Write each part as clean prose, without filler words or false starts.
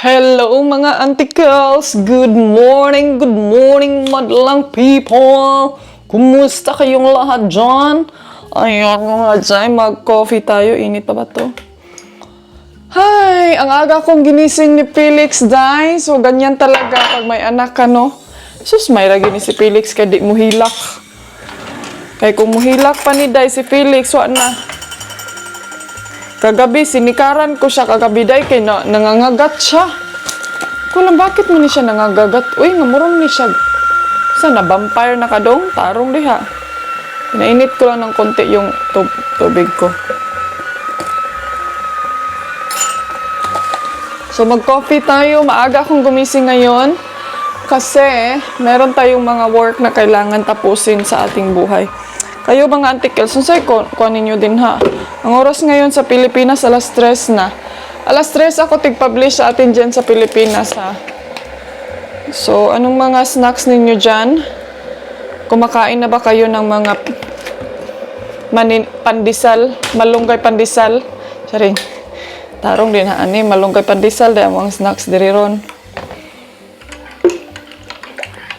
Hello mga antikals! Good morning madlang people! Kumusta kayong lahat dyan? Ayan mga dyan, mag-coffee tayo. Init pa ba to? Hi! Ang aga kong ginising ni Felix, day. So, ganyan talaga pag may anak ka, no? Sus, may ragi ni si Felix kaya di mo hilak. Kaya kung muhilak pa ni day si Felix, wala na. Kagabi, sinikaran ko siya kagabi day kay nangangagat siya. Kulang bakit mo ni siya nangangagat? Uy, namurong ni siya. Sana vampire na kadong? Tarong diha. Pinainit ko lang ng konti yung tubig ko. So mag-coffee tayo. Maaga akong gumising ngayon. Kasi meron tayong mga work na kailangan tapusin sa ating buhay. Kayo mga antikels, sunsay kunin nyo din ha. Ang oras ngayon sa Pilipinas, alas 3 na. Alas 3 ako tig-publish sa atin dyan sa Pilipinas ha. So, anong mga snacks ninyo dyan? Kumakain na ba kayo ng mga pandesal? Malunggay pandesal? Sorry. Tarong din ha, ani. Malunggay pandesal, dahil mga snacks diri ron.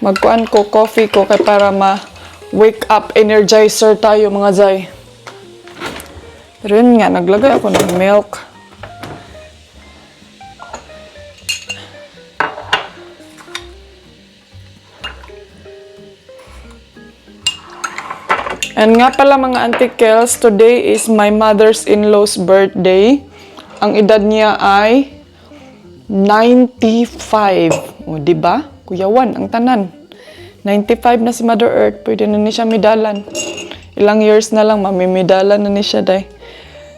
Magkuan ko, coffee ko, kay para wake up energizer tayo mga zay. Pero yun nga, naglagay ako ng milk. And nga pala mga antikels, today is my mother's-in-law's birthday. Ang edad niya ay 95. O, diba? Kuyawan, ang tanan. 95 na si Mother Earth, pwede na ni siya medalan. Ilang years na lang, mamimidalan na ni siya, day.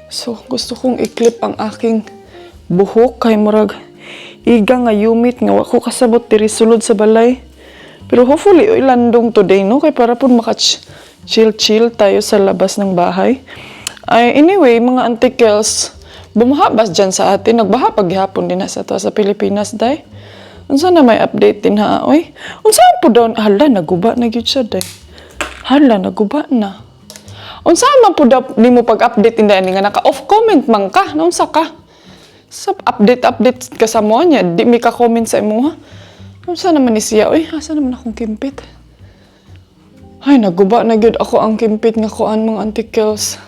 So, gusto kong i-clip ang aking buhok kay murag iga nga yumit nga wako kasabot diri sulod sa balay. Pero hopefully, ilandong today, no? Kay para po chill tayo sa labas ng bahay. Anyway, mga antikels, bumaha ba dyan sa atin? Nagbaha paghihapon din na sa Pilipinas, day. Unsa na may update din ha, oy? Unsa po daw, hala, naguba na gyud siya, day. Hala, naguba na. Unsa man po daw di mo pag-update inday nga naka-off comment man ka, naunsa ka? Sa update ka sa mo niya, di mi ka comment sa imo ha. Unsa naman ni siya, oy? Asa naman akong kimpit? Ay, naguba na gyud ako ang kimpit nga kuan mga antikels.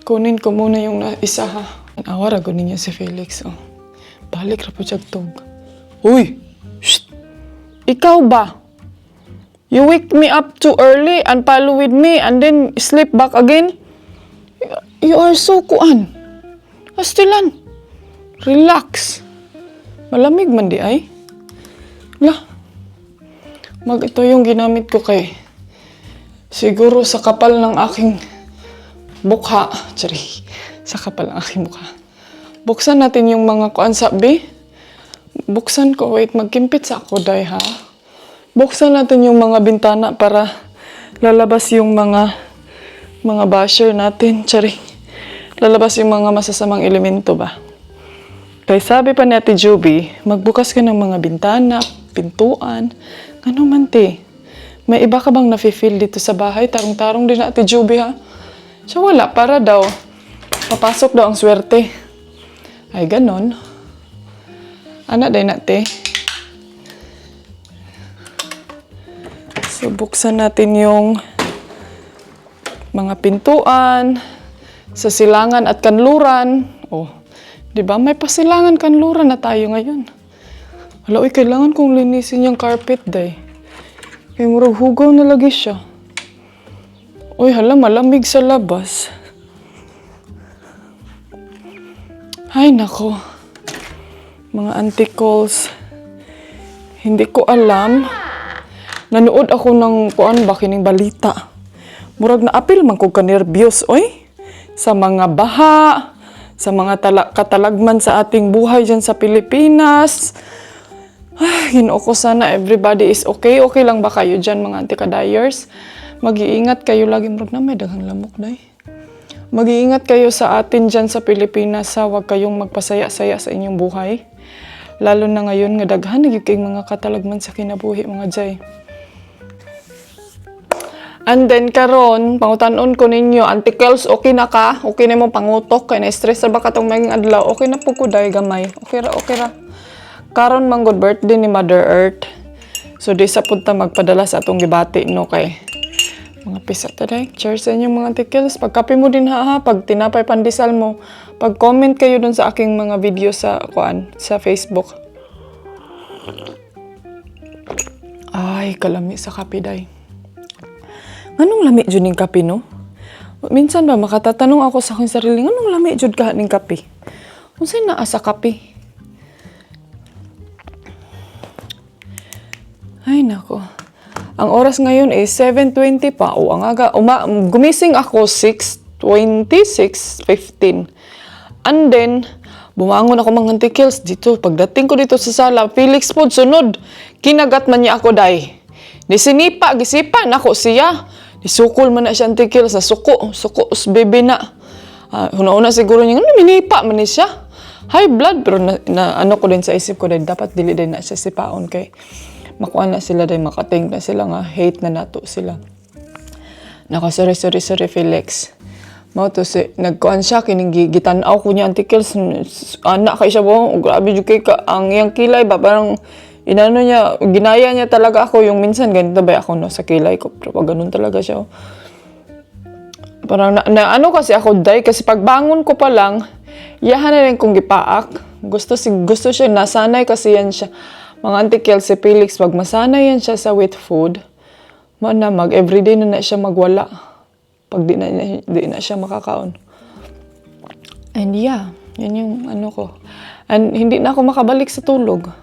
Kunin ko muna yung isa ha. Awara gunin niya si Felix, oh. Balik ra po siya tug. Uy! Shh! Ikaw ba? You wake me up too early and follow with me and then sleep back again? You are so kuan. Astilan. Relax. Malamig man di ay. Lah. Ito yung ginamit ko kay siguro sa kapal ng aking mukha. Tsari. Sa kapal ng aking mukha. Buksan natin yung mga kuan sabi. Buksan ko. Wait, magkimpit sa ako, day, ha? Buksan natin yung mga bintana para lalabas yung mga basher natin. Tsari. Lalabas yung mga masasamang elemento ba? Kaya sabi pa ni Ate Juby, magbukas ka ng mga bintana, pintuan. Ano man, te? May iba ka bang nafe-feel dito sa bahay? Tarong-tarong din na Ate Juby, ha? So, wala. Para daw, papasok daw ang swerte. Ay, ganon. Anak day nate. So, buksan natin yung mga pintuan sa silangan at kanluran. Oh, di ba? May pasilangan kanluran na tayo ngayon. Hala, uy, kailangan kong linisin yung carpet, day. Kaya murag hugaw na lagi siya. Uy, hala, malamig sa labas. Ay, nako. Mga antikals, hindi ko alam. Nanood ako ng kuan ba kining balita. Murag na apil man ko ka-nervyos, oy. Sa mga baha, sa mga katalagman sa ating buhay dyan sa Pilipinas. Ay, Ginoo ko sana everybody is okay. Okay lang ba kayo dyan mga antikadayers? Mag-iingat kayo lagi. Murag na may daghang lamok, day. Mag-iingat kayo sa atin dyan sa Pilipinas. Huwag kayong magpasaya-saya sa inyong buhay. Lalo na ngayon nga daghan naging mga katalagman sa kinabuhi mga jay. And then karon pangutanon ko ninyo, antikels, okay na ka? Okay na mo pangutok kay na stress ba katong maging adlaw? Okay na po ko day gamay. Okay ra. karon man good birthday ni Mother Earth. So di sa punta magpadala sa atong gibati no kay mga pisa taday. Cheers sa inyong mga tikils. Pagkape mo din ha, pag tinapay pandesal mo. Pag-comment kayo dun sa aking mga video sa sa Facebook. Ay, kalami sa kape day. Anong lami jud ning kape no? Minsan ba makatatanong ako sa aking sarili, anong lami jud ka ning kape? Unsay naa sa kape? Ay nako. Ang oras ngayon is 7:20 pa. O ang aga, gumising ako 6:20, 6:15. And then, bumangon ako mga tikils dito. Pagdating ko dito sa sala, Felix po, sunod. Kinagat man niya ako, day. Nisinipa, gisipan ako siya. Nisukol man na siya ang tikils. Suko, baby na. Una-una siguro niya, minipa man ni siya. High blood, pero ano ko din sa isip ko, day, dapat dili din na siya sipaon kay makuha na sila day, makating na sila nga, hate na nato sila. Nako, sorry Felix. Mao to si nagkuan siya kining gitanaw ko niya antikils anak kay siya bo, grabe jud kay ka ang iyang kilay ba parang inano niya, ginaya niya talaga ako yung minsan ganito ba ako no sa kilay ko, pero pag ganun talaga siya. Parang na ano kasi ako day kasi pagbangon ko pa lang, yahan na rin kong gipaak. Gusto siya nasanay kasi yan siya. Mga antikel si Felix, pag masanay yan siya sa wet food, everyday na siya magwala. Pag di na siya makakaon. And yeah, yan yung ano ko. And hindi na ako makabalik sa tulog.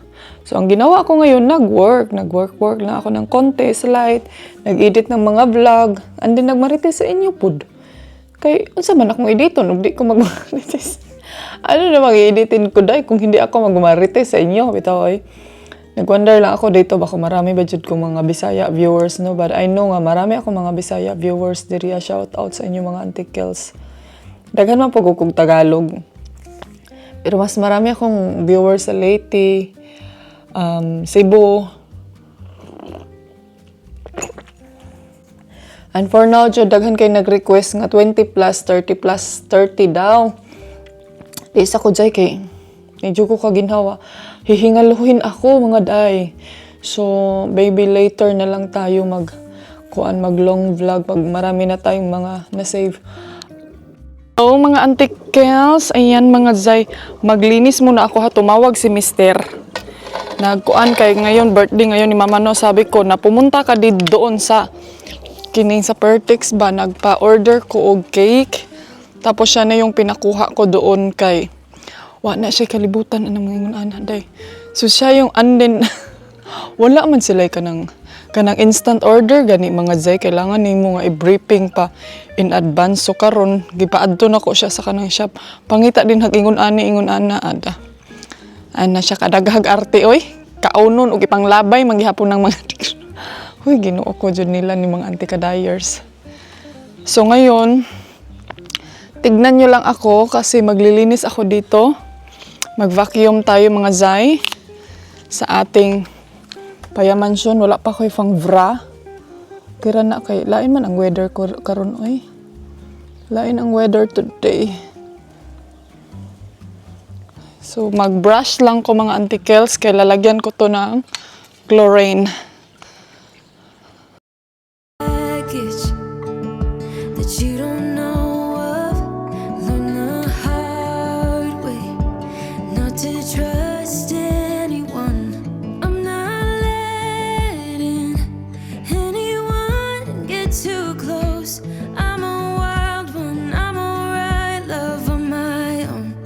So, ang ginawa ko ngayon, nag-work lang ako ng konti, slide, nag-edit ng mga vlog, and then nagmarites sa inyo pod. Kay, unsa man akong editon, ug di ko magmarites. Ano na mag-editin ko dahil kung hindi ako magmarites sa inyo, bitaw ay. Nag-wonder lang ako dito, baka marami ba dyan kong mga Bisaya viewers, no? But I know nga, marami ako mga Bisaya viewers diri. Shout out sa inyo mga antikels. Daghan man po kung Tagalog. Pero mas marami akong viewers sa Leyte, Cebu. And for now, daghan kayo nag-request nga 20 plus, 30 plus, 30 daw. Isa ko dyan kay medyo ko kaginhawa. Hihingaluhin ako mga day. So, baby, later na lang tayo mag long vlog pag marami na tayong mga na-save. So, mga antikels, ayan mga zay, maglinis muna ako ha. Tumawag si Mister. Nagkuan kay ngayon, birthday ngayon ni Mama no. Sabi ko na pumunta ka doon sa kining sa Pertex ba, nagpa-order ko og cake. Tapos siya na yung pinakuha ko doon kay wa na siya kalibutan anang mga anak day. So siya yung anden wala man sila kanang instant order gani mga zay, kailangan nimo nga i-briefing pa in advance. So karon gipaadto nako siya sa kanang shop. Pangita din ingon ana ada. Ana siya kadaghag arte oy. Kaunon og ipanglabay manggihapon ng mga Huy, Ginoo ko jud nila ni mga anti-kadayers. So ngayon, tignan nyo lang ako kasi maglilinis ako dito. Mag-vacuum tayo mga zay sa ating payamansyon. Wala pa ko ifang vra. Kira na kay lain man ang weather ko karon oy. Lain ang weather today. So mag-brush lang ko mga antikels kay lalagyan ko to ng chlorine. That you don't know of, learn the hard way, not to trust anyone. I'm not letting anyone get too close. I'm a wild one, I'm alright, love on my own.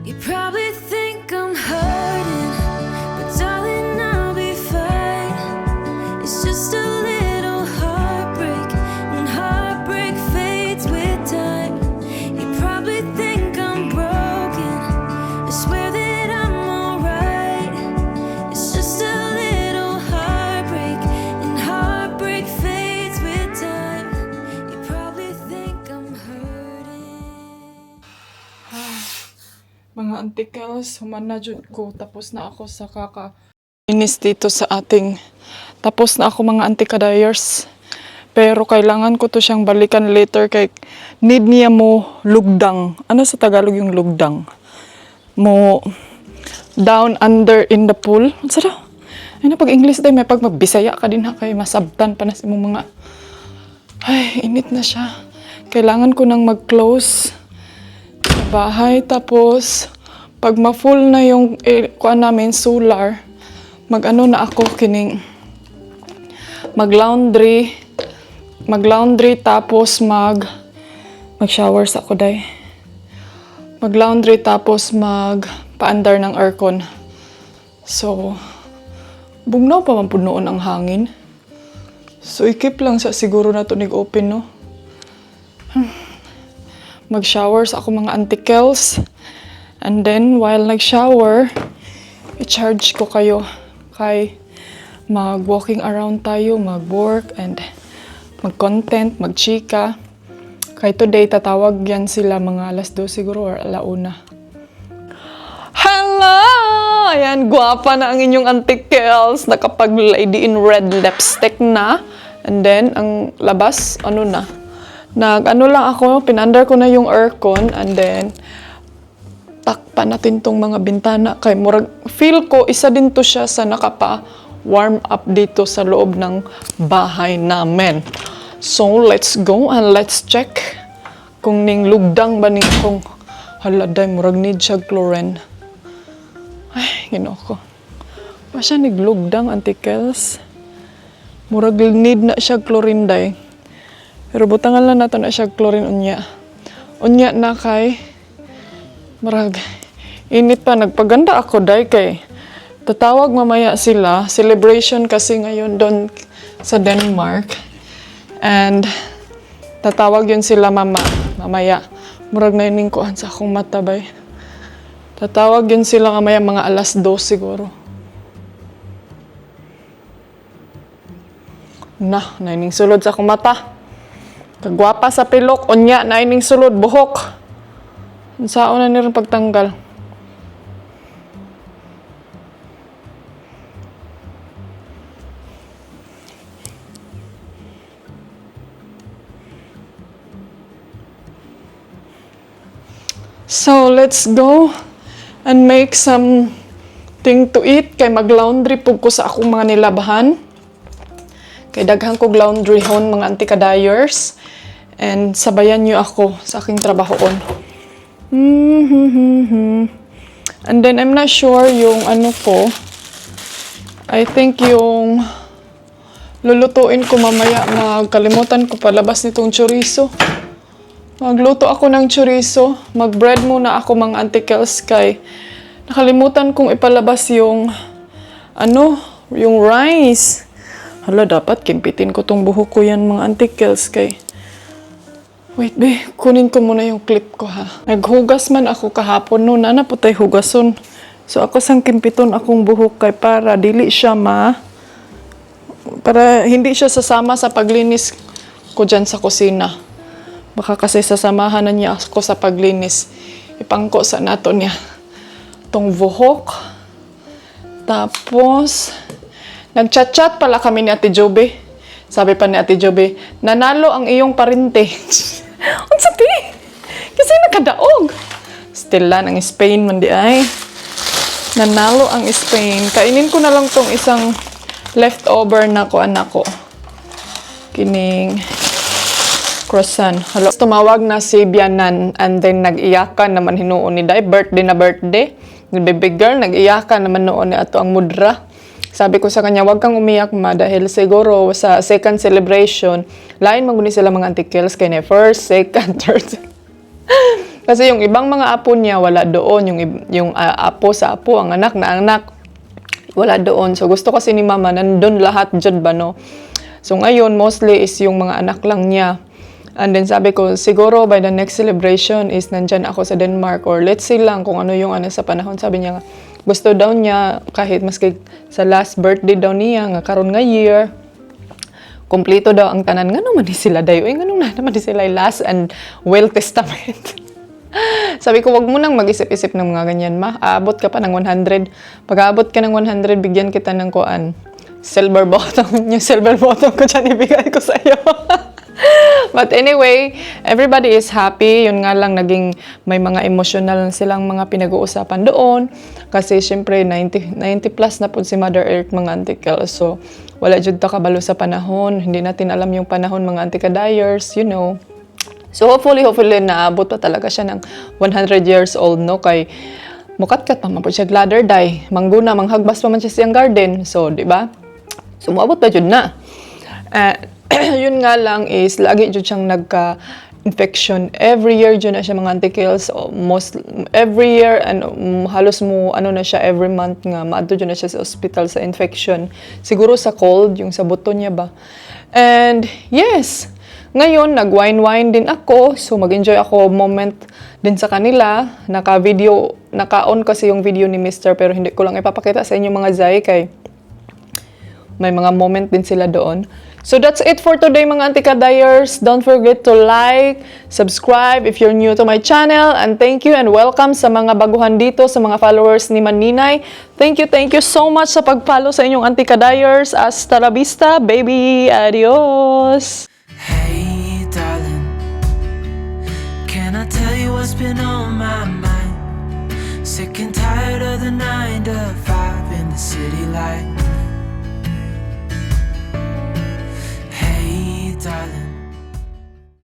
You probably think I'm hurting, but darling, I'll be fine. It's just a little heartbreak, when heartbreak fades with time. You probably think I'm broken, I swear that I'm alright. It's just a little heartbreak, and heartbreak fades with time. You probably think I'm hurting. Mga antikels, human na jud ko. Tapos na ako sa inis dito sa ating. Tapos na ako mga antikadayers. Pero kailangan ko to siyang balikan later kay need niya mo lugdang. Ano sa Tagalog yung lugdang? down under in the pool. Unsa daw? Ay na pag English day may pag magbisaya ka din ha kay masabtan pa na sa imong mga. Ay, init na siya. Kailangan ko nang mag-close sa bahay. Tapos, pag ma-full na yung kuan namin, solar, mag-ano na ako kining mag-laundry tapos mag-shower sa ako day. Mag-laundry tapos magpa-andar ng aircon. So, bugnaw pa man pud noon ang hangin. So, ikip lang sa siguro na to nig-open, no? Mag-shower sa ako mga antikels. And then, while nag-shower, i-charge ko kayo. Kay mag-walking around tayo, mag-work, and mag-content, mag-chika. Kay today, tatawag yan sila mga alas 2 siguro or alauna. Hello! Ayan, gwapa na ang inyong antikels. Nakapag-lady in red lipstick na. And then, ang labas, ano na. Nag-ano lang ako, pinandar ko na yung aircon. And then, takpan natin tong mga bintana. Kay murag, feel ko, isa din to siya sa nakapa-warm up dito sa loob ng bahay namin. So, let's go and let's check kung ning lugdang ba ning kung haladay, murag need siya chlorine. Ay, ginoo ko. Pa siya niglugdang, antikels. Murag need na siya chlorine day. Pero butangan lang nato na siya chlorine unya. Unya na kay murag init pa. Nagpaganda ako day kay tatawag mamaya sila. Celebration kasi ngayon doon sa Denmark. And tatawag yun sila mamaya. Murag na iningkuhan sa akong mata bay. Tatawag yun sila mamaya mga alas 2 siguro. Naining sulod sa akong mata. Kagwapa sa pilok, unya, naining sulod, buhok. Saan na nilang pagtanggal? So, let's go and make something to eat. Kay mag-laundry po ko sa akong mga nilabahan. Kay daghan kog laundry hon, mga antika-dyers. And sabayan niyo ako sa aking trabahoon. And then, I'm not sure yung ano ko. I think yung lulutuin ko mamaya. Magkalimutan ko palabas nitong chorizo. Magluto ako ng chorizo. Mag-bread muna ako mga antikels kay nakalimutan kong ipalabas yung yung rice. Hala, dapat kimpitin ko tong buhok ko yan mga antikels kay wait be, kunin ko muna yung clip ko ha. Naghugas man ako kahapon noon, po tayo hugason. So ako sang kimpiton akong buhok kay para dili siya para hindi siya sasama sa paglinis ko dyan sa kusina. Baka kasi sasamahan na niya ako sa paglinis. Ipangko sa nato niya tong buhok. Tapos, nag-chat-chat pala kami ni Ate Jobe. Sabi pa ni Ate Jobe, nanalo ang iyong parente. Unsa ti? Kasi nakadaog. Stella ng Spain man di ay. Nanalo ang Spain. Kainin ko na lang tong isang leftover na ko anak ko. Kining croissant. Hello. Tumawag na si Bianan and then nag-iyakan naman hinuon ni Day. Birthday na birthday. Baby girl, nag-iyakan naman noon ni ato ang mudra. Sabi ko sa kanya, wag kang umiyak ma dahil siguro sa second celebration, lain maguni sila mga antikels kay na first, second, third. Kasi yung ibang mga apo niya wala doon, yung apo sa apo, ang anak na anak wala doon. So gusto kasi ni mama nandun lahat jud ba no. So ngayon mostly is yung mga anak lang niya. And then sabi ko, siguro by the next celebration is nandyan ako sa Denmark or let's see lang kung ano yung sa panahon. Sabi niya, gusto daw niya kahit maski sa last birthday daw niya nga karon nga year kompleto daw ang tanan nga naman di sila dayo nga nung naman di sila last and will testament. Sabi ko wag mo nang mag-isip-isip ng mga ganyan ma, aabot ka pa ng 100. Pag aabot ka ng 100 bigyan kita ng kuan silver bottom. Yung silver bottom ko dyan ibigay ko sa iyo. But anyway, everybody is happy. Yun nga lang, naging may mga emotional silang mga pinag-uusapan doon. Kasi syempre, 90 plus na po si Mother Earth, mga antikel. So, wala jud ta kabalo sa panahon. Hindi natin alam yung panahon, mga antika-dyers, you know. So, hopefully, naabot pa talaga siya ng 100 years old, no? Kay, mukatkat pa man po siya ladder day. Mangguna, manghagbas pa man siya siyang garden. So, di ba? So, muabot pa jud na. Yun nga lang is, lagi jud siyang nagka-infection. Every year jud na siya mga antikills. Most, every year, halos mo, na siya, every month nga, maadto jud na siya sa hospital sa infection. Siguro sa cold, yung sa buto niya ba. And, yes, ngayon, nag-wine-wine din ako. So, mag-enjoy ako moment din sa kanila. Naka-on kasi yung video ni Mr. Pero hindi ko lang ipapakita sa inyo mga zay kay may mga moment din sila doon. So that's it for today mga Antika-dyers. Don't forget to like, subscribe if you're new to my channel. And thank you and welcome sa mga baguhan dito, sa mga followers ni Maninay. Thank you so much sa pag-follow sa inyong Antika-dyers. Hasta la vista, baby. Adios! Hey, darling, can I tell you what's been on my mind? Sick and tired of the 9 to 5 in the city light.